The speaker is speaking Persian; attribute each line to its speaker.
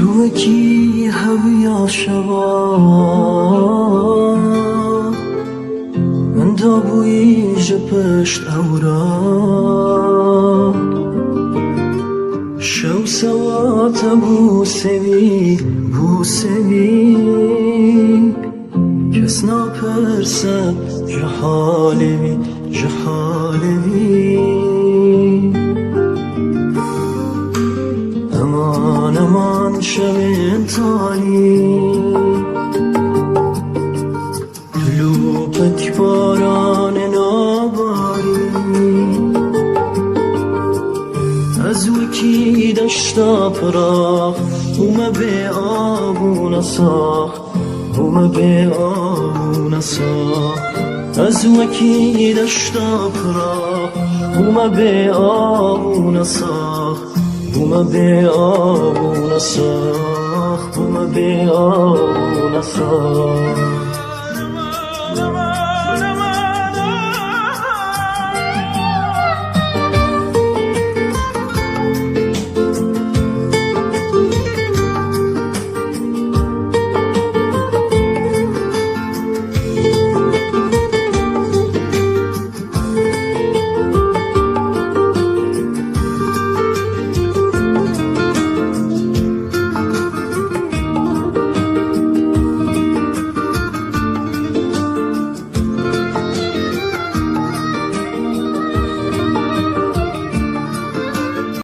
Speaker 1: تو کی هویا شوا من دابوی جپشت اورا شو سوات بوسوی کس نپرسد جهالوی امان امان شوین تالی لوپت باران ناباری از وکی دشتا پراخ اومه به آبون ساخت از وکی دشتا پراخ اومه به آبون ساخت به آبون ساخت